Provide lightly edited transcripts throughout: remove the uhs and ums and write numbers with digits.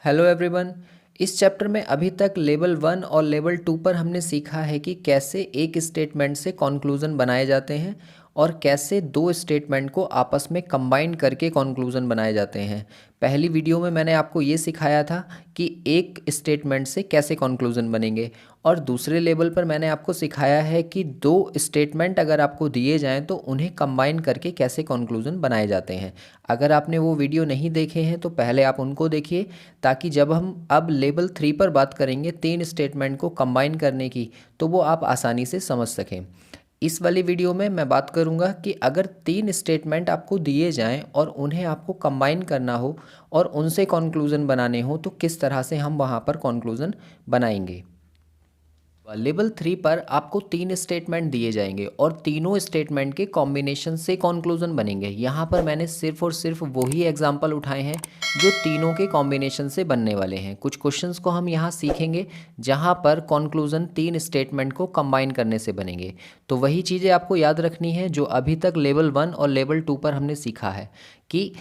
Hello everyone. इस chapter में अभी तक लेवल 1 और लेवल 2 पर हमने सीखा है कि कैसे एक स्टेटमेंट से कॉन्क्लूज़न बनाए जाते हैं और कैसे दो स्टेटमेंट को आपस में कंबाइन करके कॉन्क्लूज़न बनाए जाते हैं। पहली वीडियो में मैंने आपको ये सिखाया था कि एक स्टेटमेंट से कैसे कॉन्क्लूज़न बनेंगे, और दूसरे लेवल पर मैंने आपको सिखाया है कि दो स्टेटमेंट अगर आपको दिए जाएं तो उन्हें कंबाइन करके कैसे कॉन्क्लूज़न बनाए जाते हैं। अगर आपने वो वीडियो नहीं देखे हैं तो पहले आप उनको देखिए, ताकि जब हम अब लेवल 3 पर बात करेंगे तीन स्टेटमेंट को कंबाइन करने की, तो वो आप आसानी से समझ सकें। इस वाली वीडियो में मैं बात करूंगा कि अगर तीन स्टेटमेंट आपको दिए जाएं और उन्हें आपको कंबाइन करना हो और उनसे कॉन्क्लूज़न बनाने हो तो किस तरह से हम वहां पर कॉन्क्लूज़न बनाएंगे। लेवल 3 पर आपको तीन स्टेटमेंट दिए जाएंगे और तीनों स्टेटमेंट के कॉम्बिनेशन से कॉन्क्लूज़न बनेंगे। यहाँ पर मैंने सिर्फ और सिर्फ वही एग्जाम्पल उठाए हैं जो तीनों के कॉम्बिनेशन से बनने वाले हैं। कुछ क्वेश्चंस को हम यहाँ सीखेंगे जहाँ पर कॉन्क्लूज़न तीन स्टेटमेंट को कंबाइन करने से बनेंगे। तो वही चीज़ें आपको याद रखनी है जो अभी तक लेवल 1 और लेवल 2 पर हमने सीखा है कि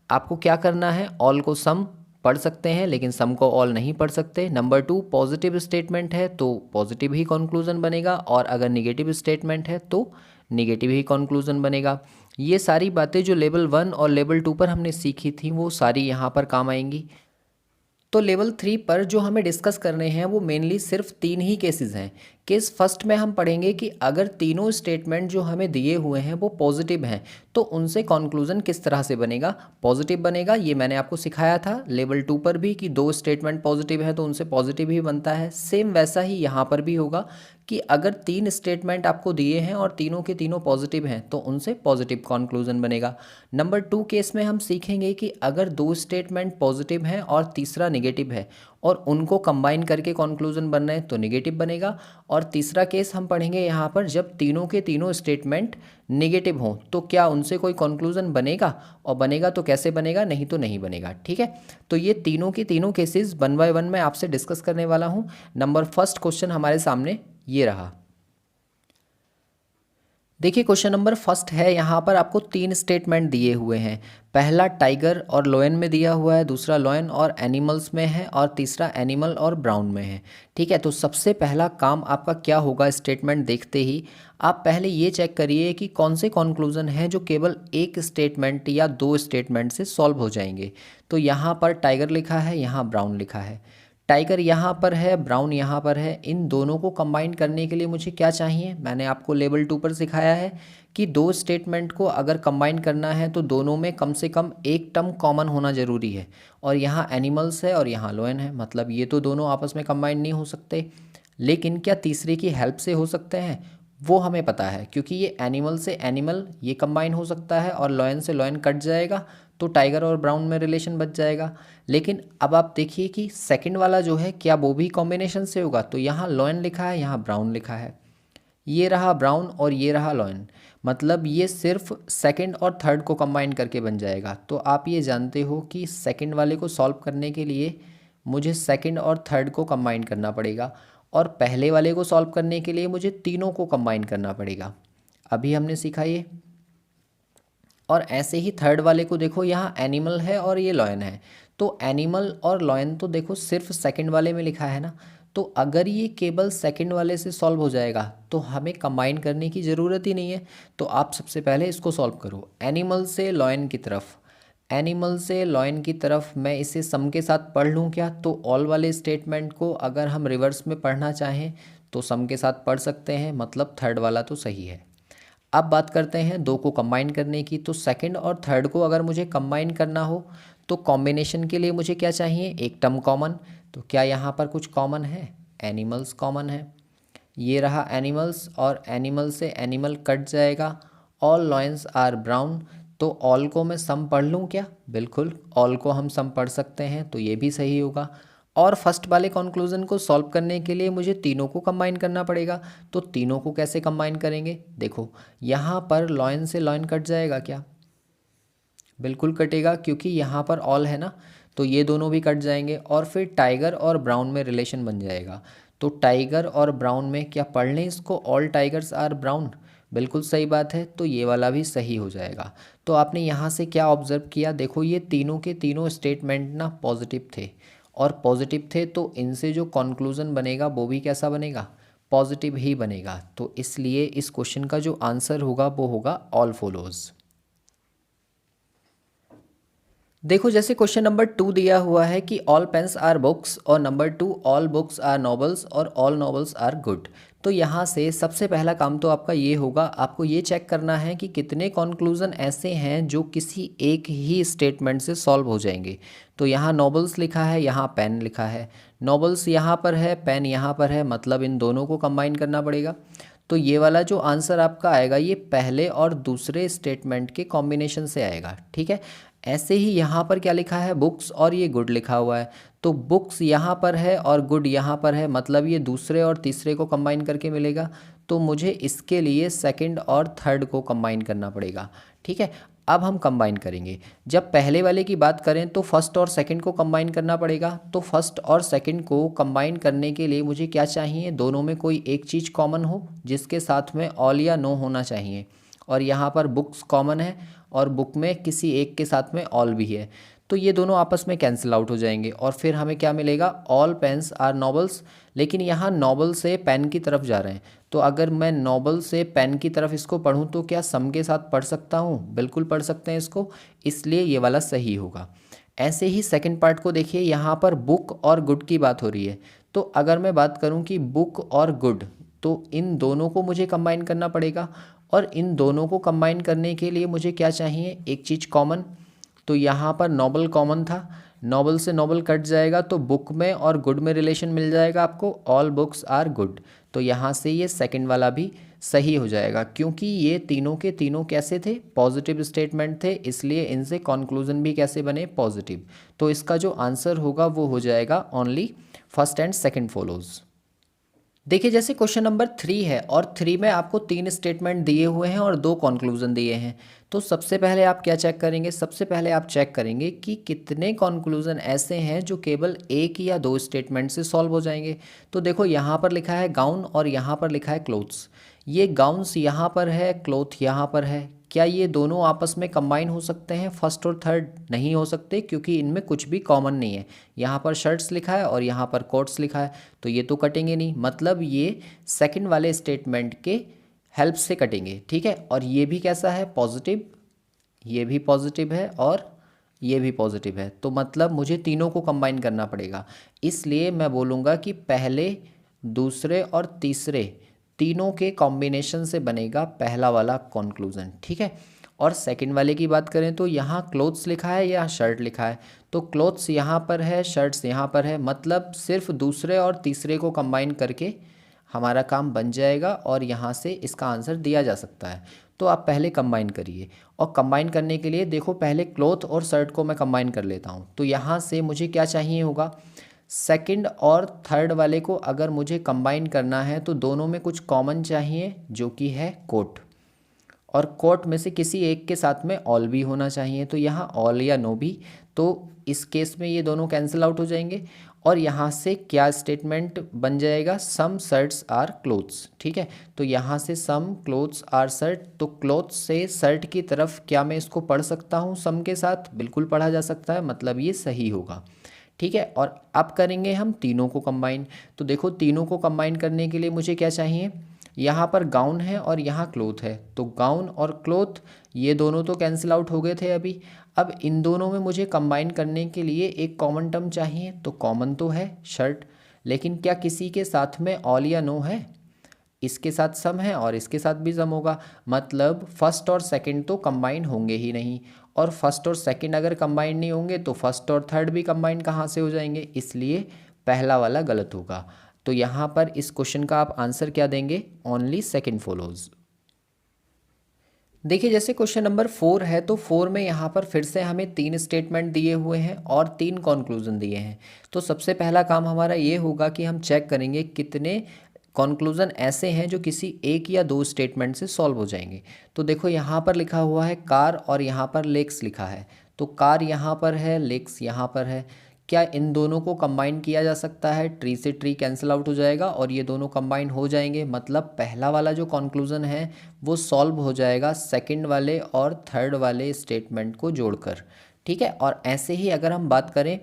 आपको क्या करना है। ऑल को सम पढ़ सकते हैं लेकिन सम को ऑल नहीं पढ़ सकते। नंबर 2, पॉजिटिव स्टेटमेंट है तो पॉजिटिव ही कंक्लूजन बनेगा, और अगर निगेटिव स्टेटमेंट है तो निगेटिव ही कंक्लूजन बनेगा। ये सारी बातें जो लेवल 1 और लेवल 2 पर हमने सीखी थी वो सारी यहाँ पर काम आएंगी। तो लेवल 3 पर जो हमें डिस्कस करने हैं वो मेनली सिर्फ तीन ही केसेस हैं। केस फर्स्ट में हम पढ़ेंगे कि अगर तीनों स्टेटमेंट जो हमें दिए हुए हैं वो पॉजिटिव हैं तो उनसे कॉन्क्लूज़न किस तरह से बनेगा। पॉजिटिव बनेगा, ये मैंने आपको सिखाया था लेवल 2 पर भी कि दो स्टेटमेंट पॉजिटिव है तो उनसे पॉजिटिव ही बनता है। सेम वैसा ही यहाँ पर भी होगा कि अगर तीन स्टेटमेंट आपको दिए हैं और तीनों के तीनों पॉजिटिव हैं तो उनसे पॉजिटिव कॉन्क्लूज़न बनेगा। नंबर 2 केस में हम सीखेंगे कि अगर दो स्टेटमेंट पॉजिटिव हैं और तीसरा निगेटिव है और उनको कंबाइन करके कॉन्क्लूज़न बन रहे हैं तो निगेटिव बनेगा। और तीसरा केस हम पढ़ेंगे यहाँ पर जब तीनों के तीनों स्टेटमेंट निगेटिव हों तो क्या उनसे कोई कॉन्क्लूज़न बनेगा, और बनेगा तो कैसे बनेगा, नहीं तो नहीं बनेगा। ठीक है, तो ये तीनों के तीनों केसेस 1 बाय 1 मैं आपसे डिस्कस करने वाला हूँ। नंबर फर्स्ट क्वेश्चन हमारे सामने ये रहा। देखिए क्वेश्चन नंबर फर्स्ट है, यहाँ पर आपको तीन स्टेटमेंट दिए हुए हैं। पहला टाइगर और लॉयन में दिया हुआ है, दूसरा लॉयन और एनिमल्स में है, और तीसरा एनिमल और ब्राउन में है। ठीक है, तो सबसे पहला काम आपका क्या होगा स्टेटमेंट देखते ही, आप पहले ये चेक करिए कि कौन से कॉन्क्लूज़न हैं जो केवल एक स्टेटमेंट या दो स्टेटमेंट से सॉल्व हो जाएंगे। तो यहाँ पर टाइगर लिखा है, यहाँ ब्राउन लिखा है। टाइगर यहाँ पर है, ब्राउन यहाँ पर है। इन दोनों को कंबाइन करने के लिए मुझे क्या चाहिए, मैंने आपको लेवल 2 पर सिखाया है कि दो स्टेटमेंट को अगर कंबाइन करना है तो दोनों में कम से कम एक टर्म कॉमन होना ज़रूरी है। और यहाँ एनिमल्स है और यहाँ लॉयन है, मतलब ये तो दोनों आपस में कंबाइन नहीं हो सकते। लेकिन क्या तीसरे की हेल्प से हो सकते हैं, वो हमें पता है, क्योंकि ये एनिमल से एनिमल ये कंबाइन हो सकता है और लॉयन से लॉयन कट जाएगा तो टाइगर और ब्राउन में रिलेशन बच जाएगा। लेकिन अब आप देखिए कि सेकंड वाला जो है क्या वो भी कॉम्बिनेशन से होगा। तो यहाँ लॉयन लिखा है, यहाँ ब्राउन लिखा है, ये रहा ब्राउन और ये रहा लॉयन, मतलब ये सिर्फ सेकंड और थर्ड को कंबाइन करके बन जाएगा। तो आप ये जानते हो कि सेकंड वाले को सॉल्व करने के लिए मुझे सेकंड और थर्ड को कंबाइन करना पड़ेगा, और पहले वाले को सॉल्व करने के लिए मुझे तीनों को कंबाइन करना पड़ेगा। अभी हमने सीखा ये। और ऐसे ही थर्ड वाले को देखो, यहाँ एनिमल है और ये लॉयन है, तो एनिमल और लॉयन तो देखो सिर्फ सेकंड वाले में लिखा है ना। तो अगर ये केवल सेकंड वाले से सॉल्व हो जाएगा तो हमें कंबाइन करने की ज़रूरत ही नहीं है। तो आप सबसे पहले इसको सॉल्व करो। एनिमल से लॉयन की तरफ, एनिमल से लॉयन की तरफ मैं इसे सम के साथ पढ़ लूँ क्या, तो ऑल वाले स्टेटमेंट को अगर हम रिवर्स में पढ़ना चाहें तो सम के साथ पढ़ सकते हैं, मतलब थर्ड वाला तो सही है। अब बात करते हैं दो को कंबाइन करने की। तो सेकंड और थर्ड को अगर मुझे कंबाइन करना हो तो कॉम्बिनेशन के लिए मुझे क्या चाहिए, एक टर्म कॉमन। तो क्या यहाँ पर कुछ कॉमन है, एनिमल्स कॉमन है, ये रहा एनिमल्स और एनिमल से एनिमल कट जाएगा। ऑल लॉयंस आर ब्राउन, तो ऑल को मैं सम पढ़ लूँ क्या, बिल्कुल ऑल को हम सम पढ़ सकते हैं, तो ये भी सही होगा। और फर्स्ट वाले कॉन्क्लूज़न को सॉल्व करने के लिए मुझे तीनों को कंबाइन करना पड़ेगा। तो तीनों को कैसे कंबाइन करेंगे, देखो यहाँ पर लॉयन से लॉयन कट जाएगा क्या, बिल्कुल कटेगा, क्योंकि यहाँ पर ऑल है ना, तो ये दोनों भी कट जाएंगे। और फिर टाइगर और ब्राउन में रिलेशन बन जाएगा। तो टाइगर और ब्राउन में क्या पढ़ लें इसको, ऑल टाइगर्स आर ब्राउन, बिल्कुल सही बात है, तो ये वाला भी सही हो जाएगा। तो आपने यहाँ से क्या ऑब्जर्व किया, देखो ये तीनों के तीनों स्टेटमेंट ना पॉजिटिव थे, और पॉजिटिव थे, तो इनसे जो कॉन्क्लूज़न बनेगा वो भी कैसा बनेगा, पॉजिटिव ही बनेगा। तो इसलिए इस क्वेश्चन का जो आंसर होगा वो होगा ऑल फॉलोज। देखो जैसे क्वेश्चन नंबर 2 दिया हुआ है कि ऑल पेन्स आर बुक्स, और number 2 all books are novels, और ऑल नॉवेल्स आर गुड। तो यहाँ से सबसे पहला काम तो आपका ये होगा, आपको ये चेक करना है कि कितने कॉन्क्लूज़न ऐसे हैं जो किसी एक ही स्टेटमेंट से सॉल्व हो जाएंगे। तो यहाँ नॉवेल्स लिखा है, यहाँ पेन लिखा है, नॉवेल्स यहाँ पर है, पेन यहाँ पर है, मतलब इन दोनों को कंबाइन करना पड़ेगा। तो ये वाला जो आंसर आपका आएगा ये पहले और दूसरे स्टेटमेंट के कॉम्बिनेशन से आएगा, ठीक है। ऐसे ही यहाँ पर क्या लिखा है, बुक्स, और ये गुड लिखा हुआ है। तो बुक्स यहाँ पर है और गुड यहाँ पर है, मतलब ये दूसरे और तीसरे को कंबाइन करके मिलेगा। तो मुझे इसके लिए सेकंड और थर्ड को कंबाइन करना पड़ेगा, ठीक है। अब हम कंबाइन करेंगे। जब पहले वाले की बात करें तो फर्स्ट और सेकंड को कंबाइन करना पड़ेगा। तो फर्स्ट और सेकंड को कंबाइन करने के लिए मुझे क्या चाहिए, दोनों में कोई एक चीज़ कॉमन हो जिसके साथ में ऑल या नो होना चाहिए। और यहाँ पर बुक्स कॉमन है और बुक में किसी एक के साथ में ऑल भी है, तो ये दोनों आपस में कैंसिल आउट हो जाएंगे और फिर हमें क्या मिलेगा, ऑल पेन्स आर नॉवेल्स। लेकिन यहाँ नॉवेल से पेन की तरफ जा रहे हैं, तो अगर मैं नॉवेल से पेन की तरफ इसको पढूं तो क्या सम के साथ पढ़ सकता हूँ, बिल्कुल पढ़ सकते हैं इसको, इसलिए ये वाला सही होगा। ऐसे ही सेकंड पार्ट को देखिए, यहाँ पर बुक और गुड की बात हो रही है। तो अगर मैं बात करूँ कि बुक और गुड, तो इन दोनों को मुझे कंबाइन करना पड़ेगा, और इन दोनों को कंबाइन करने के लिए मुझे क्या चाहिए, एक चीज़ कॉमन। तो यहाँ पर नॉबल कॉमन था, नॉबल से नॉबल कट जाएगा तो बुक में और गुड में रिलेशन मिल जाएगा आपको, ऑल बुक्स आर गुड। तो यहाँ से ये सेकंड वाला भी सही हो जाएगा, क्योंकि ये तीनों के तीनों कैसे थे, पॉजिटिव स्टेटमेंट थे, इसलिए इनसे कॉन्क्लूजन भी कैसे बने, पॉजिटिव। तो इसका जो आंसर होगा वो हो जाएगा only first and second follows. देखिए जैसे क्वेश्चन नंबर 3 है, और 3 में आपको 3 स्टेटमेंट दिए हुए हैं और 2 कॉन्क्लूजन दिए हैं। तो सबसे पहले आप क्या चेक करेंगे, सबसे पहले आप चेक करेंगे कि कितने कॉन्क्लूजन ऐसे हैं जो केवल एक या 2 स्टेटमेंट से सॉल्व हो जाएंगे। तो देखो यहाँ पर लिखा है गाउन और यहाँ पर लिखा है क्लोथ्स। ये गाउन्स यहाँ पर है, क्लोथ यहाँ पर है, क्या ये दोनों आपस में कंबाइन हो सकते हैं, फर्स्ट और थर्ड? नहीं हो सकते, क्योंकि इनमें कुछ भी कॉमन नहीं है। यहाँ पर शर्ट्स लिखा है और यहाँ पर कोट्स लिखा है, तो ये तो कटेंगे नहीं, मतलब ये सेकंड वाले स्टेटमेंट के हेल्प से कटेंगे, ठीक है। और ये भी कैसा है, पॉजिटिव, ये भी पॉजिटिव है और ये भी पॉजिटिव है, तो मतलब मुझे तीनों को कंबाइन करना पड़ेगा। इसलिए मैं बोलूँगा कि पहले, दूसरे और तीसरे तीनों के कॉम्बिनेशन से बनेगा पहला वाला कॉन्क्लूज़न, ठीक है। और सेकंड वाले की बात करें तो यहाँ क्लोथ्स लिखा है या शर्ट लिखा है, तो क्लोथ्स यहाँ पर है, शर्ट्स यहाँ पर है, मतलब सिर्फ दूसरे और तीसरे को कंबाइन करके हमारा काम बन जाएगा और यहाँ से इसका आंसर दिया जा सकता है। तो आप पहले कंबाइन करिए, और कंबाइन करने के लिए देखो पहले क्लोथ और शर्ट को मैं कंबाइन कर लेता हूँ। तो यहाँ से मुझे क्या चाहिए होगा, सेकंड और थर्ड वाले को अगर मुझे कंबाइन करना है तो दोनों में कुछ कॉमन चाहिए, जो कि है कोट, और कोट में से किसी एक के साथ में ऑल भी होना चाहिए। तो यहाँ ऑल या नो भी, तो इस केस में ये दोनों कैंसिल आउट हो जाएंगे। और यहाँ से क्या स्टेटमेंट बन जाएगा, सम शर्ट्स आर क्लोथ्स, ठीक है। तो यहाँ से सम क्लोथ्स आर शर्ट, तो क्लोथ्स से शर्ट की तरफ क्या मैं इसको पढ़ सकता हूँ सम के साथ, बिल्कुल पढ़ा जा सकता है, मतलब ये सही होगा, ठीक है। और अब करेंगे हम तीनों को कंबाइन। तो देखो तीनों को कंबाइन करने के लिए मुझे क्या चाहिए, यहाँ पर गाउन है और यहाँ क्लोथ है, तो गाउन और क्लोथ ये दोनों तो कैंसिल आउट हो गए थे अभी। अब इन दोनों में मुझे कंबाइन करने के लिए एक कॉमन टर्म चाहिए, तो कॉमन तो है शर्ट, लेकिन क्या किसी के साथ में ऑल या नो है, इसके साथ सम है और इसके साथ भी सम होगा, मतलब फर्स्ट और सेकंड तो कंबाइन होंगे ही नहीं। और फर्स्ट और सेकंड अगर कंबाइन नहीं होंगे तो फर्स्ट और थर्ड भी कंबाइन कहाँ से हो जाएंगे, इसलिए पहला वाला गलत होगा। तो यहाँ पर इस क्वेश्चन का आप आंसर क्या देंगे, ओनली सेकंड फॉलोज। देखिए जैसे क्वेश्चन नंबर 4 है, तो 4 में यहाँ पर फिर से हमें 3 स्टेटमेंट दिए हुए हैं और 3 कॉन्क्लूजन दिए हैं। तो सबसे पहला काम हमारा ये होगा कि हम चेक करेंगे कितने कॉन्क्लूजन ऐसे हैं जो किसी एक या 2 स्टेटमेंट से सॉल्व हो जाएंगे। तो देखो यहाँ पर लिखा हुआ है कार और यहाँ पर लेक्स लिखा है, तो कार यहाँ पर है, लेक्स यहाँ पर है, क्या इन दोनों को कंबाइन किया जा सकता है, ट्री से ट्री कैंसिल आउट हो जाएगा और ये दोनों कंबाइन हो जाएंगे, मतलब पहला वाला जो कॉन्क्लूज़न है वो सॉल्व हो जाएगा सेकंड वाले और थर्ड वाले स्टेटमेंट को जोड़कर, ठीक है। और ऐसे ही अगर हम बात करें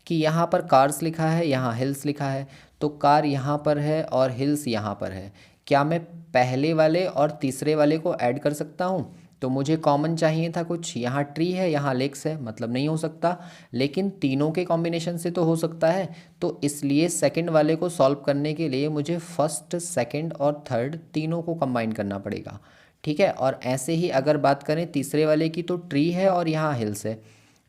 कि यहाँ पर कार्स लिखा है, यहाँ हिल्स लिखा है, तो कार यहाँ पर है और हिल्स यहाँ पर है। क्या मैं पहले वाले और तीसरे वाले को ऐड कर सकता हूँ? तो मुझे कॉमन चाहिए था कुछ, यहाँ ट्री है यहाँ लेक्स है, मतलब नहीं हो सकता, लेकिन तीनों के कॉम्बिनेशन से तो हो सकता है। तो इसलिए सेकंड वाले को सॉल्व करने के लिए मुझे फर्स्ट, सेकंड और थर्ड तीनों को कंबाइन करना पड़ेगा। ठीक है, और ऐसे ही अगर बात करें तीसरे वाले की, तो ट्री है और यहाँ हिल्स है,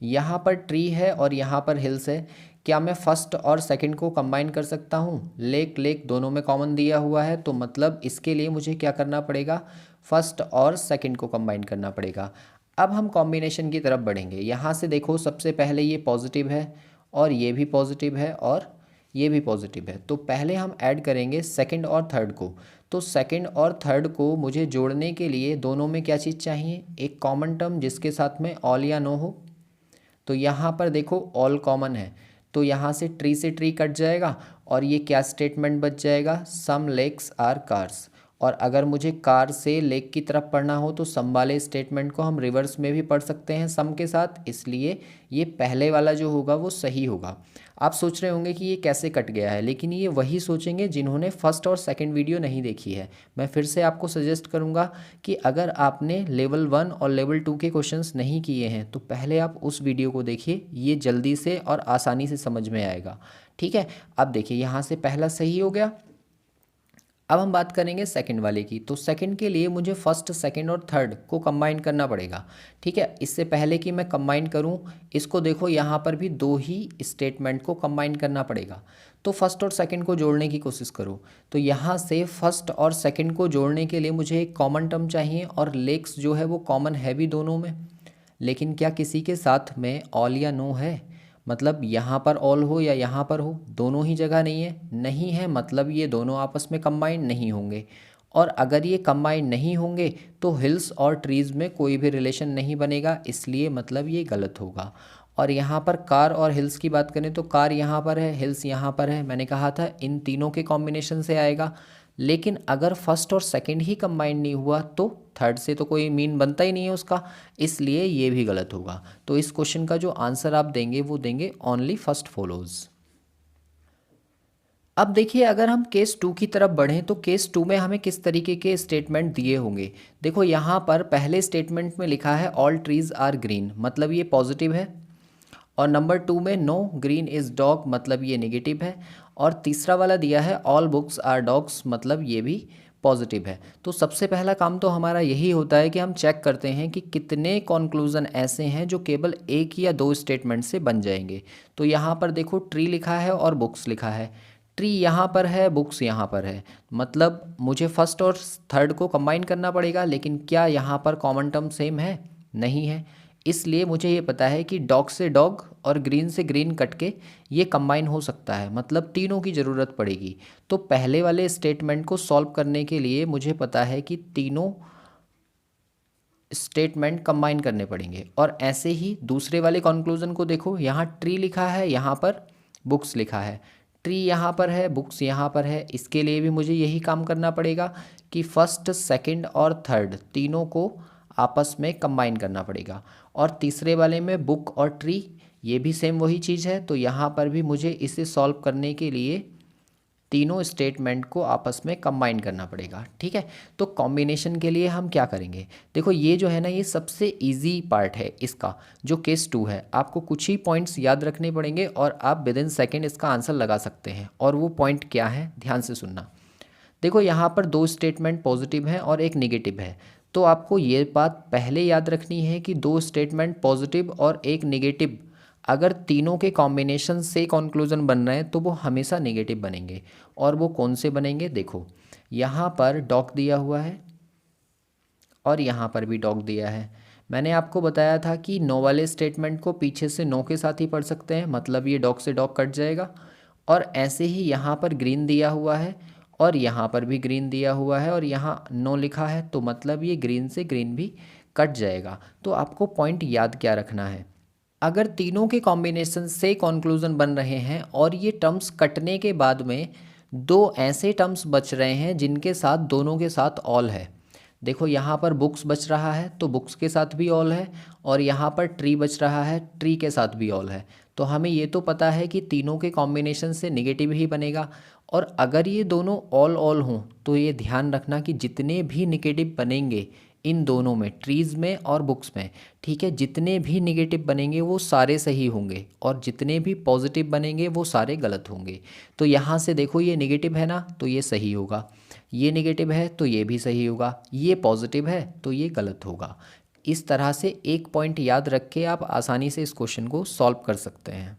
यहाँ पर ट्री है और यहाँ पर हिल्स है। क्या मैं फर्स्ट और सेकंड को कंबाइन कर सकता हूँ? लेक लेक दोनों में कॉमन दिया हुआ है, तो मतलब इसके लिए मुझे क्या करना पड़ेगा? फर्स्ट और सेकंड को कंबाइन करना पड़ेगा। अब हम कॉम्बिनेशन की तरफ बढ़ेंगे। यहाँ से देखो, सबसे पहले ये पॉजिटिव है और ये भी पॉजिटिव है और ये भी पॉजिटिव है, तो पहले हम ऐड करेंगे सेकंड और थर्ड को। तो सेकंड और थर्ड को मुझे जोड़ने के लिए दोनों में क्या चीज़ चाहिए? एक कॉमन टर्म जिसके साथ में ऑल या नो हो। तो यहाँ पर देखो ऑल कॉमन है, तो यहाँ से ट्री कट जाएगा और ये क्या स्टेटमेंट बच जाएगा? सम लेक्स आर कार्स। और अगर मुझे कार से लेक की तरफ पढ़ना हो तो सम वाले स्टेटमेंट को हम रिवर्स में भी पढ़ सकते हैं सम के साथ, इसलिए ये पहले वाला जो होगा वो सही होगा। आप सोच रहे होंगे कि ये कैसे कट गया है, लेकिन ये वही सोचेंगे जिन्होंने फर्स्ट और सेकंड वीडियो नहीं देखी है। मैं फिर से आपको सजेस्ट करूँगा कि अगर आपने लेवल 1 और लेवल 2 के क्वेश्चंस नहीं किए हैं तो पहले आप उस वीडियो को देखिए, ये जल्दी से और आसानी से समझ में आएगा। ठीक है, अब देखिए यहाँ से पहला सही हो गया। अब हम बात करेंगे सेकंड वाले की। तो सेकंड के लिए मुझे फर्स्ट, सेकंड और थर्ड को कंबाइन करना पड़ेगा। ठीक है, इससे पहले कि मैं कंबाइन करूं, इसको देखो यहाँ पर भी दो ही स्टेटमेंट को कंबाइन करना पड़ेगा। तो फर्स्ट और सेकंड को जोड़ने की कोशिश करो। तो यहाँ से फर्स्ट और सेकंड को जोड़ने के लिए मुझे एक कॉमन टर्म चाहिए, और लेक्स जो है वो कॉमन है भी दोनों में, लेकिन क्या किसी के साथ में ऑल या नो है? मतलब यहाँ पर ऑल हो या यहाँ पर हो, दोनों ही जगह नहीं है, नहीं है, मतलब ये दोनों आपस में कंबाइन नहीं होंगे। और अगर ये कंबाइन नहीं होंगे तो हिल्स और ट्रीज़ में कोई भी रिलेशन नहीं बनेगा, इसलिए मतलब ये गलत होगा। और यहाँ पर कार और हिल्स की बात करें तो कार यहाँ पर है, हिल्स यहाँ पर है, मैंने कहा था इन तीनों के कॉम्बिनेशन से आएगा। लेकिन अगर फर्स्ट और सेकंड ही कंबाइन नहीं हुआ तो थर्ड से तो कोई मीन बनता ही नहीं है उसका, इसलिए ये भी गलत होगा। तो इस क्वेश्चन का जो आंसर आप देंगे वो देंगे ओनली फर्स्ट फॉलोज। अब देखिए, अगर हम केस 2 की तरफ बढ़ें तो केस 2 में हमें किस तरीके के स्टेटमेंट दिए होंगे। देखो यहाँ पर पहले स्टेटमेंट में लिखा है ऑल ट्रीज आर ग्रीन, मतलब ये पॉजिटिव है। और नंबर 2 में नो ग्रीन इज़ डॉग, मतलब ये नेगेटिव है। और तीसरा वाला दिया है ऑल बुक्स आर डॉग्स, मतलब ये भी पॉजिटिव है। तो सबसे पहला काम तो हमारा यही होता है कि हम चेक करते हैं कि कितने कॉन्क्लूज़न ऐसे हैं जो केवल एक या दो स्टेटमेंट से बन जाएंगे। तो यहाँ पर देखो ट्री लिखा है और बुक्स लिखा है, ट्री यहाँ पर है, बुक्स यहाँ पर है, मतलब मुझे फर्स्ट और थर्ड को कंबाइन करना पड़ेगा। लेकिन क्या यहाँ पर कॉमन टर्म सेम है? नहीं है, इसलिए मुझे ये पता है कि डॉग से डॉग और ग्रीन से ग्रीन कट के ये कंबाइन हो सकता है, मतलब तीनों की ज़रूरत पड़ेगी। तो पहले वाले स्टेटमेंट को सॉल्व करने के लिए मुझे पता है कि तीनों स्टेटमेंट कंबाइन करने पड़ेंगे। और ऐसे ही दूसरे वाले कंक्लूजन को देखो, यहाँ ट्री लिखा है, यहाँ पर बुक्स लिखा है, ट्री यहाँ पर है, बुक्स यहाँ पर है, इसके लिए भी मुझे यही काम करना पड़ेगा कि फर्स्ट, सेकंड और थर्ड तीनों को आपस में कंबाइन करना पड़ेगा। और तीसरे वाले में बुक और ट्री, ये भी सेम वही चीज़ है, तो यहाँ पर भी मुझे इसे सॉल्व करने के लिए तीनों स्टेटमेंट को आपस में कंबाइन करना पड़ेगा। ठीक है, तो कॉम्बिनेशन के लिए हम क्या करेंगे? देखो ये जो है ना, ये सबसे इजी पार्ट है इसका, जो केस 2 है। आपको कुछ ही पॉइंट्स याद रखने पड़ेंगे और आप विद इन सेकेंड इसका आंसर लगा सकते हैं। और वो पॉइंट क्या है, ध्यान से सुनना। देखो यहाँ पर दो स्टेटमेंट पॉजिटिव हैं और एक नेगेटिव है, तो आपको ये बात पहले याद रखनी है कि दो स्टेटमेंट पॉजिटिव और एक नेगेटिव अगर तीनों के कॉम्बिनेशन से कॉन्क्लूज़न बन रहे हैं तो वो हमेशा नेगेटिव बनेंगे। और वो कौन से बनेंगे? देखो यहाँ पर डॉग दिया हुआ है और यहाँ पर भी डॉग दिया है। मैंने आपको बताया था कि नो वाले स्टेटमेंट को पीछे से नो के साथ ही पढ़ सकते हैं, मतलब ये डॉग से डॉग कट जाएगा। और ऐसे ही यहाँ पर ग्रीन दिया हुआ है और यहाँ पर भी ग्रीन दिया हुआ है और यहाँ नो लिखा है, तो मतलब ये ग्रीन से ग्रीन भी कट जाएगा। तो आपको पॉइंट याद क्या रखना है, अगर तीनों के कॉम्बिनेशन से कॉन्क्लूज़न बन रहे हैं और ये टर्म्स कटने के बाद में दो ऐसे टर्म्स बच रहे हैं जिनके साथ दोनों के साथ ऑल है। देखो यहाँ पर बुक्स बच रहा है तो बुक्स के साथ भी ऑल है, और यहाँ पर ट्री बच रहा है, ट्री के साथ भी ऑल है। तो हमें ये तो पता है कि तीनों के कॉम्बिनेशन से नेगेटिव ही बनेगा। और अगर ये दोनों ऑल ऑल हों तो ये ध्यान रखना कि जितने भी नेगेटिव बनेंगे इन दोनों में, ट्रीज़ में और बुक्स में, ठीक है, जितने भी नेगेटिव बनेंगे वो सारे सही होंगे और जितने भी पॉजिटिव बनेंगे वो सारे गलत होंगे। तो यहाँ से देखो ये नेगेटिव है ना, तो ये सही होगा, ये नेगेटिव है तो ये भी सही होगा, ये पॉजिटिव है तो ये गलत होगा। इस तरह से एक पॉइंट याद रख के आप आसानी से इस क्वेश्चन को सॉल्व कर सकते हैं।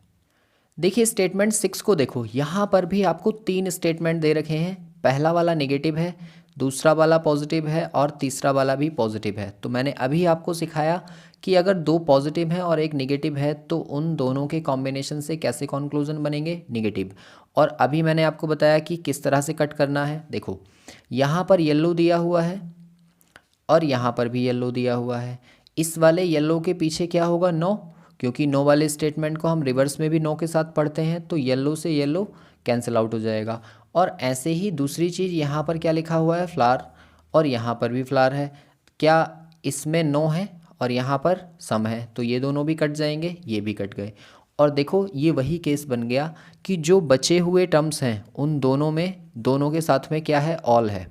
देखिए स्टेटमेंट 6 को देखो, यहाँ पर भी आपको 3 स्टेटमेंट दे रखे हैं। पहला वाला नेगेटिव है, दूसरा वाला पॉजिटिव है और तीसरा वाला भी पॉजिटिव है। तो मैंने अभी आपको सिखाया कि अगर 2 पॉजिटिव हैं और एक नेगेटिव है तो उन दोनों के कॉम्बिनेशन से कैसे कॉन्क्लूजन बनेंगे, नेगेटिव। और अभी मैंने आपको बताया कि किस तरह से कट करना है। देखो यहाँ पर येलो दिया हुआ है और यहाँ पर भी येलो दिया हुआ है। इस वाले येलो के पीछे क्या होगा, नो, क्योंकि नो वाले स्टेटमेंट को हम रिवर्स में भी नो के साथ पढ़ते हैं, तो येलो से येलो कैंसिल आउट हो जाएगा। और ऐसे ही दूसरी चीज़ यहाँ पर क्या लिखा हुआ है, फ्लावर, और यहाँ पर भी फ्लावर है। क्या इसमें नो है और यहाँ पर सम है, तो ये दोनों भी कट जाएंगे, ये भी कट गए। और देखो ये वही केस बन गया कि जो बचे हुए टर्म्स हैं उन दोनों में, दोनों के साथ में क्या है, ऑल है।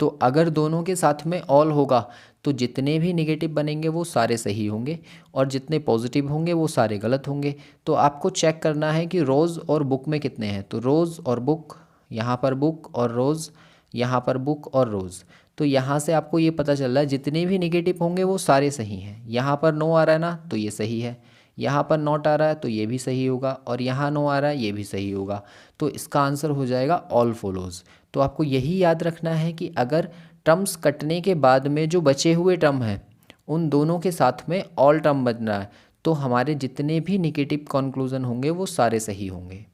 तो अगर दोनों के साथ में ऑल होगा तो जितने भी नेगेटिव बनेंगे वो सारे सही होंगे और जितने पॉजिटिव होंगे वो सारे गलत होंगे। तो आपको चेक करना है कि रोज़ और बुक में कितने हैं, तो रोज़ और बुक, यहाँ पर बुक और रोज़, यहाँ पर बुक और रोज़। तो यहाँ से आपको ये पता चल रहा है जितने भी नेगेटिव होंगे वो सारे सही हैं। यहाँ पर नो आ रहा है ना, तो ये सही है, यहाँ पर नॉट आ रहा है तो ये भी सही होगा, और यहाँ नो आ रहा है ये भी सही होगा। तो इसका आंसर हो जाएगा ऑल फॉलोज़। तो आपको यही याद रखना है कि अगर टर्म्स कटने के बाद में जो बचे हुए टर्म हैं उन दोनों के साथ में ऑल टर्म बन रहा है तो हमारे जितने भी नेगेटिव कंक्लूजन होंगे वो सारे सही होंगे।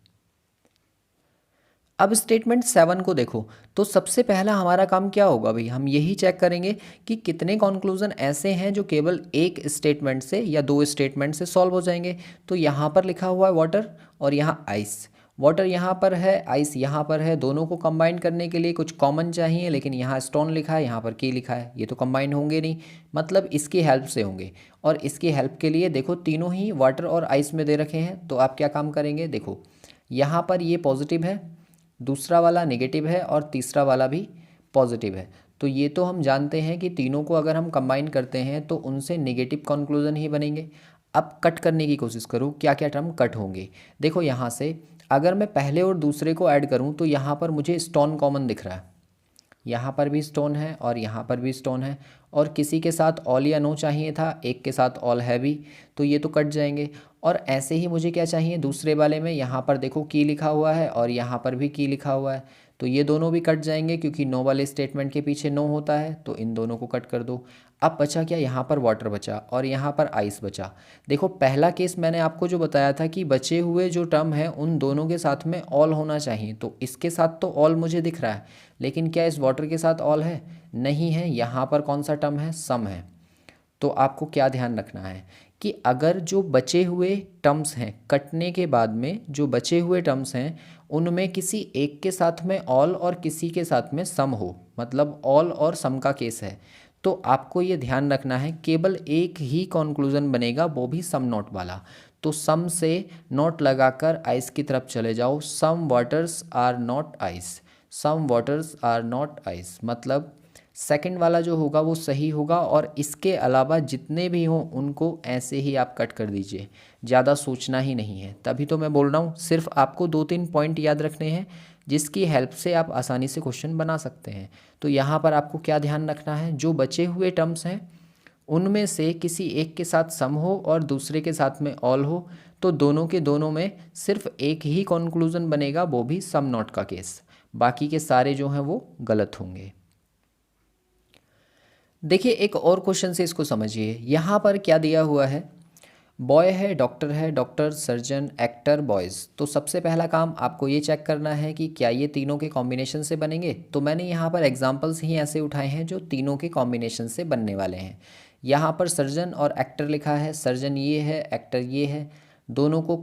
अब स्टेटमेंट 7 को देखो, तो सबसे पहला हमारा काम क्या होगा भाई, हम यही चेक करेंगे कि कितने कंक्लूजन ऐसे हैं जो केवल एक स्टेटमेंट से या 2 स्टेटमेंट से सॉल्व हो जाएंगे। तो यहाँ पर लिखा हुआ है वाटर और यहाँ आइस, वाटर यहाँ पर है, आइस यहाँ पर है। दोनों को कंबाइन करने के लिए कुछ कॉमन चाहिए, लेकिन यहाँ स्टोन लिखा है, यहाँ पर की लिखा है, ये तो कंबाइन होंगे नहीं, मतलब इसकी हेल्प से होंगे। और इसकी हेल्प के लिए देखो तीनों ही वाटर और आइस में दे रखे हैं, तो आप क्या काम करेंगे, देखो यहाँ पर ये पॉजिटिव है, दूसरा वाला नेगेटिव है और तीसरा वाला भी पॉजिटिव है। तो ये तो हम जानते हैं कि तीनों को अगर हम कंबाइन करते हैं तो उनसे नेगेटिव कंक्लूजन ही बनेंगे। अब कट करने की कोशिश करूँ, क्या क्या टर्म कट होंगे। देखो यहाँ से अगर मैं पहले और दूसरे को ऐड करूँ तो यहाँ पर मुझे स्टोन कॉमन दिख रहा है, यहाँ पर भी स्टोन है और यहाँ पर भी स्टोन है, और किसी के साथ ऑल या नो चाहिए था, एक के साथ ऑल है भी, तो ये तो कट जाएंगे। और ऐसे ही मुझे क्या चाहिए दूसरे वाले में, यहाँ पर देखो की लिखा हुआ है और यहाँ पर भी की लिखा हुआ है, तो ये दोनों भी कट जाएंगे क्योंकि नो वाले स्टेटमेंट के पीछे नो होता है, तो इन दोनों को कट कर दो। अब बचा क्या, यहाँ पर वाटर बचा और यहाँ पर आइस बचा। देखो पहला केस मैंने आपको जो बताया था कि बचे हुए जो टर्म है उन दोनों के साथ में ऑल होना चाहिए, तो इसके साथ तो ऑल मुझे दिख रहा है, लेकिन क्या इस वाटर के साथ ऑल है, नहीं है। यहाँ पर कौन सा टर्म है, सम है। तो आपको क्या ध्यान रखना है कि अगर जो बचे हुए टर्म्स हैं, कटने के बाद में जो बचे हुए टर्म्स हैं उनमें किसी एक के साथ में ऑल और किसी के साथ में सम हो, मतलब ऑल और सम का केस है, तो आपको ये ध्यान रखना है केवल एक ही कंक्लूजन बनेगा, वो भी सम नॉट वाला। तो सम से नॉट लगाकर आइस की तरफ चले जाओ, some waters are not ice, some waters are not ice, मतलब सेकंड वाला जो होगा वो सही होगा। और इसके अलावा जितने भी हों उनको ऐसे ही आप कट कर दीजिए, ज़्यादा सोचना ही नहीं है। तभी तो मैं बोल रहा हूँ, सिर्फ आपको 2-3 पॉइंट याद रखने हैं जिसकी हेल्प से आप आसानी से क्वेश्चन बना सकते हैं। तो यहाँ पर आपको क्या ध्यान रखना है, जो बचे हुए टर्म्स हैं उनमें से किसी एक के साथ सम हो और दूसरे के साथ में ऑल हो, तो दोनों के दोनों में सिर्फ एक ही कंक्लूजन बनेगा, वो भी सम नॉट का केस, बाकी के सारे जो हैं वो गलत होंगे। देखिए एक और क्वेश्चन से इसको समझिए, यहाँ पर क्या दिया हुआ है, बॉय है, डॉक्टर, सर्जन, एक्टर, बॉयज़। तो सबसे पहला काम आपको ये चेक करना है कि क्या ये तीनों के कॉम्बिनेशन से बनेंगे। तो मैंने यहाँ पर एग्जांपल्स ही ऐसे उठाए हैं जो तीनों के कॉम्बिनेशन से बनने वाले हैं। यहाँ पर सर्जन और एक्टर लिखा है, सर्जन ये है, एक्टर ये है। दोनों को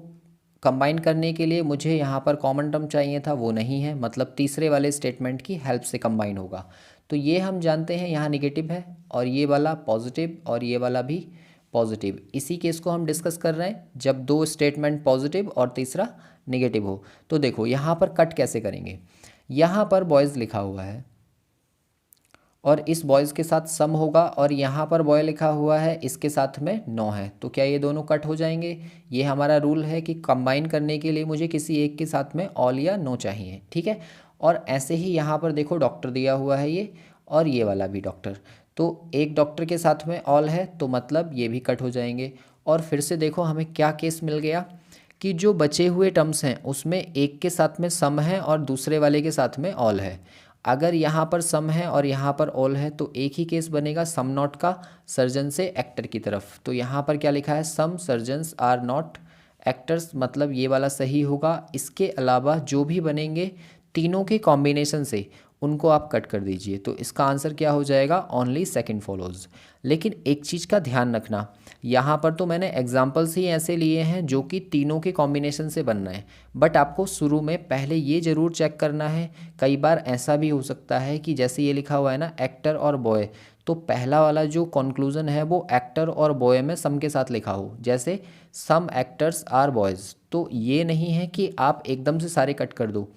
कंबाइन करने के लिए मुझे यहाँ पर कॉमन टर्म चाहिए था, वो नहीं है, मतलब तीसरे वाले स्टेटमेंट की हेल्प से कंबाइन होगा। तो ये हम जानते हैं यहाँ नेगेटिव है और ये वाला पॉजिटिव और ये वाला भी पॉजिटिव। इसी केस को हम डिस्कस कर रहे हैं जब दो स्टेटमेंट पॉजिटिव और तीसरा नेगेटिव हो। तो देखो यहाँ पर कट कैसे करेंगे। यहाँ पर बॉयज़ लिखा हुआ है और इस बॉयज़ के साथ सम होगा, और यहाँ पर बॉय लिखा हुआ है, इसके साथ में नो है। तो क्या ये दोनों कट हो जाएंगे। ये हमारा रूल है कि कंबाइन करने के लिए मुझे किसी एक के साथ में ऑल या नो चाहिए, ठीक है। और ऐसे ही यहाँ पर देखो डॉक्टर दिया हुआ है ये, और ये वाला भी डॉक्टर। तो एक डॉक्टर के साथ में ऑल है, तो मतलब ये भी कट हो जाएंगे। और फिर से देखो हमें क्या केस मिल गया कि जो बचे हुए टर्म्स हैं उसमें एक के साथ में सम है और दूसरे वाले के साथ में ऑल है। अगर यहाँ पर सम है और यहाँ पर ऑल है तो एक ही केस बनेगा सम नॉट का, सर्जन से एक्टर की तरफ। तो यहाँ पर क्या लिखा है, सम सर्जन्स आर नॉट एक्टर्स, मतलब ये वाला सही होगा। इसके अलावा जो भी बनेंगे तीनों के कॉम्बिनेशन से उनको आप कट कर दीजिए। तो इसका आंसर क्या हो जाएगा, ओनली सेकंड फॉलोज। लेकिन एक चीज़ का ध्यान रखना, यहाँ पर तो मैंने एग्जाम्पल्स ही ऐसे लिए हैं जो कि तीनों के कॉम्बिनेशन से बन रहे हैं, बट आपको शुरू में पहले ये ज़रूर चेक करना है। कई बार ऐसा भी हो सकता है कि जैसे ये लिखा हुआ है ना एक्टर और बॉय, तो पहला वाला जो कंक्लूजन है वो एक्टर और बॉय में सम के साथ लिखा हो, जैसे सम एक्टर्स आर बॉयज़। तो ये नहीं है कि आप एकदम से सारे कट कर दो,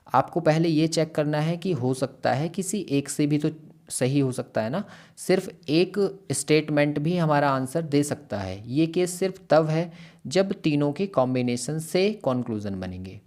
आपको पहले ये चेक करना है कि हो सकता है किसी एक से भी तो सही हो सकता है ना। सिर्फ एक स्टेटमेंट भी हमारा आंसर दे सकता है। ये केस सिर्फ तब है जब तीनों के कॉम्बिनेशन से कॉन्क्लूजन बनेंगे।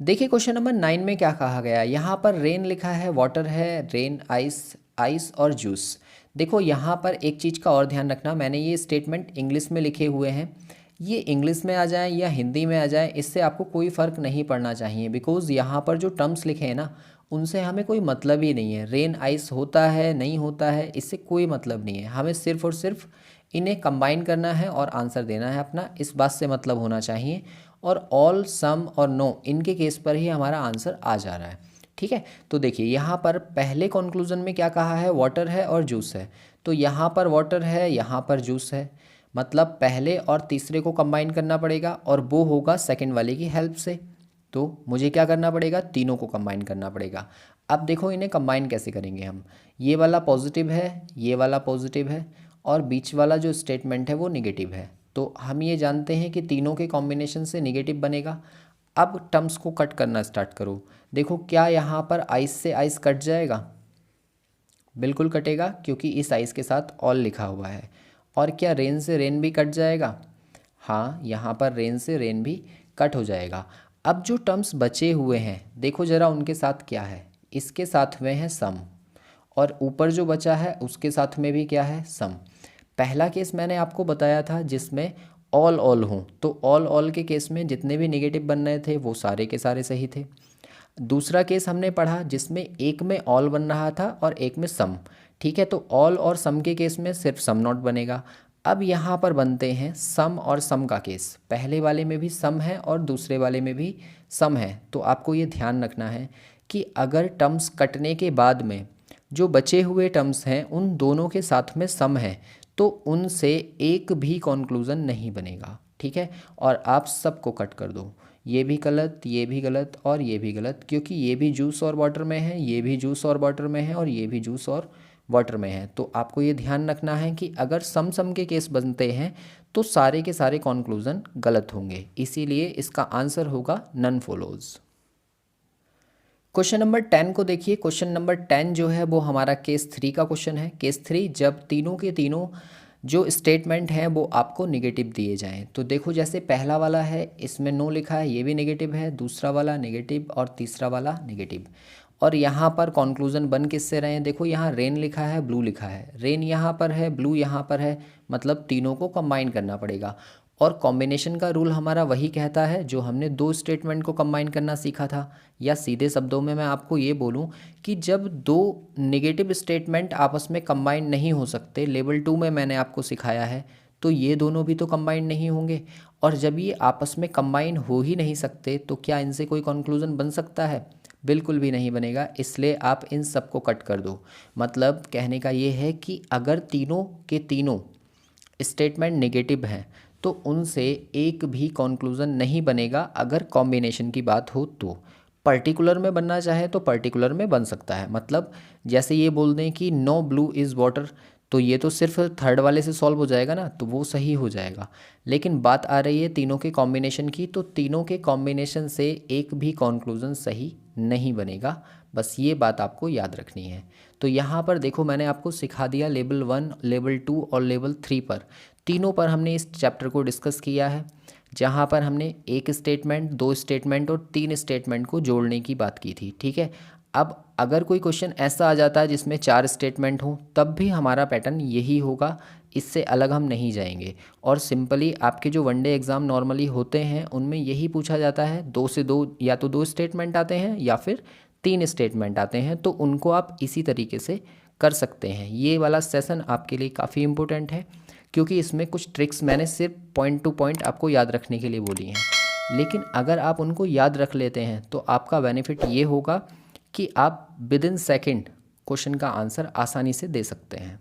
देखिए क्वेश्चन नंबर 9 में क्या कहा गया। यहाँ पर रेन लिखा है, वाटर है, रेन, आइस, आइस और जूस। देखो यहाँ पर एक चीज़ का और ध्यान रखना, मैंने ये स्टेटमेंट इंग्लिश में लिखे हुए हैं, ये इंग्लिश में आ जाए या हिंदी में आ जाए इससे आपको कोई फ़र्क नहीं पड़ना चाहिए, बिकॉज़ यहाँ पर जो टर्म्स लिखे हैं ना उनसे हमें कोई मतलब ही नहीं है। रेन आइस होता है नहीं होता है इससे कोई मतलब नहीं है, हमें सिर्फ़ और सिर्फ इन्हें कंबाइन करना है और आंसर देना है अपना, इस बात से मतलब होना चाहिए। और ऑल, सम और नो इनके केस पर ही हमारा आंसर आ जा रहा है, ठीक है। तो देखिए यहाँ पर पहले कंक्लूजन में क्या कहा है, वाटर है और जूस है। तो यहाँ पर वाटर है, यहाँ पर जूस है, मतलब पहले और तीसरे को कंबाइन करना पड़ेगा और वो होगा सेकंड वाले की हेल्प से। तो मुझे क्या करना पड़ेगा, तीनों को कंबाइन करना पड़ेगा। अब देखो इन्हें कंबाइन कैसे करेंगे हम, ये वाला पॉजिटिव है, ये वाला पॉजिटिव है और बीच वाला जो स्टेटमेंट है वो निगेटिव है। तो हम ये जानते हैं कि तीनों के कॉम्बिनेशन से निगेटिव बनेगा। अब टर्म्स को कट करना स्टार्ट करो। देखो क्या यहाँ पर आइस से आइस कट जाएगा, बिल्कुल कटेगा क्योंकि इस आइस के साथ ऑल लिखा हुआ है। और क्या रेन से रेन भी कट जाएगा, हाँ यहाँ पर रेन से रेन भी कट हो जाएगा। अब जो टर्म्स बचे हुए हैं देखो ज़रा उनके साथ क्या है, इसके साथ में है सम और ऊपर जो बचा है उसके साथ में भी क्या है, सम। पहला केस मैंने आपको बताया था जिसमें ऑल ऑल हों, तो ऑल ऑल के केस में जितने भी निगेटिव बन रहे थे वो सारे के सारे सही थे। दूसरा केस हमने पढ़ा जिसमें एक में ऑल बन रहा था और एक में सम, ठीक है। तो ऑल और सम के केस में सिर्फ सम नॉट बनेगा। अब यहाँ पर बनते हैं सम और सम का केस, पहले वाले में भी सम है और दूसरे वाले में भी सम है। तो आपको ये ध्यान रखना है कि अगर टर्म्स कटने के बाद में जो बचे हुए टर्म्स हैं उन दोनों के साथ में सम है तो उनसे एक भी कॉन्क्लूज़न नहीं बनेगा, ठीक है। और आप सबको कट कर दो, ये भी गलत, ये भी गलत और ये भी गलत, क्योंकि ये भी जूस और वाटर में है, ये भी जूस और वाटर में है और ये भी जूस और वाटर में है। तो आपको ये ध्यान रखना है कि अगर सम सम के केस बनते हैं तो सारे के सारे कॉन्क्लूज़न गलत होंगे, इसीलिए इसका आंसर होगा नन फॉलोज। क्वेश्चन नंबर 10 को देखिए। क्वेश्चन नंबर 10 जो है वो हमारा केस 3 का क्वेश्चन है। केस 3 जब तीनों के तीनों जो स्टेटमेंट हैं वो आपको नेगेटिव दिए जाएं। तो देखो जैसे पहला वाला है इसमें नो लिखा है, ये भी नेगेटिव है, दूसरा वाला नेगेटिव और तीसरा वाला नेगेटिव। और यहाँ पर कॉन्क्लूज़न बन किससे रहे हैं, देखो यहाँ रेन लिखा है, ब्लू लिखा है, रेन यहाँ पर है, ब्लू यहाँ पर है, मतलब तीनों को कंबाइन करना पड़ेगा। और कॉम्बिनेशन का रूल हमारा वही कहता है जो हमने दो स्टेटमेंट को कंबाइन करना सीखा था। या सीधे शब्दों में मैं आपको ये बोलूँ कि जब दो नेगेटिव स्टेटमेंट आपस में कंबाइन नहीं हो सकते, लेवल 2 में मैंने आपको सिखाया है, तो ये दोनों भी तो कंबाइन नहीं होंगे। और जब ये आपस में कंबाइन हो ही नहीं सकते तो क्या इनसे कोई कंक्लूजन बन सकता है, बिल्कुल भी नहीं बनेगा। इसलिए आप इन सब को कट कर दो। मतलब कहने का ये है कि अगर तीनों के तीनों स्टेटमेंट नेगेटिव हैं तो उनसे एक भी कंक्लूजन नहीं बनेगा। अगर कॉम्बिनेशन की बात हो तो पर्टिकुलर में बनना चाहे तो पर्टिकुलर में बन सकता है। मतलब जैसे ये बोल दें कि नो ब्लू इज़ वाटर, तो ये तो सिर्फ थर्ड वाले से सॉल्व हो जाएगा ना, तो वो सही हो जाएगा। लेकिन बात आ रही है तीनों के कॉम्बिनेशन की, तो तीनों के कॉम्बिनेशन से एक भी कॉन्क्लूज़न सही नहीं बनेगा, बस ये बात आपको याद रखनी है। तो यहाँ पर देखो मैंने आपको सिखा दिया लेवल 1, लेवल 2 और लेवल 3 पर, तीनों पर हमने इस चैप्टर को डिस्कस किया है, जहाँ पर हमने एक स्टेटमेंट, दो स्टेटमेंट और तीन स्टेटमेंट को जोड़ने की बात की थी। ठीक है, अब अगर कोई क्वेश्चन ऐसा आ जाता है जिसमें 4 स्टेटमेंट हो, तब भी हमारा पैटर्न यही होगा, इससे अलग हम नहीं जाएंगे। और सिंपली आपके जो वनडे एग्ज़ाम नॉर्मली होते हैं उनमें यही पूछा जाता है, 2 से 2 या तो 2 स्टेटमेंट आते हैं या फिर 3 स्टेटमेंट आते हैं, तो उनको आप इसी तरीके से कर सकते हैं। ये वाला सेशन आपके लिए काफ़ी इम्पोर्टेंट है, क्योंकि इसमें कुछ ट्रिक्स मैंने सिर्फ पॉइंट टू पॉइंट आपको याद रखने के लिए बोली हैं, लेकिन अगर आप उनको याद रख लेते हैं तो आपका बेनिफिट ये होगा कि आप विद इन सेकेंड क्वेश्चन का आंसर आसानी से दे सकते हैं।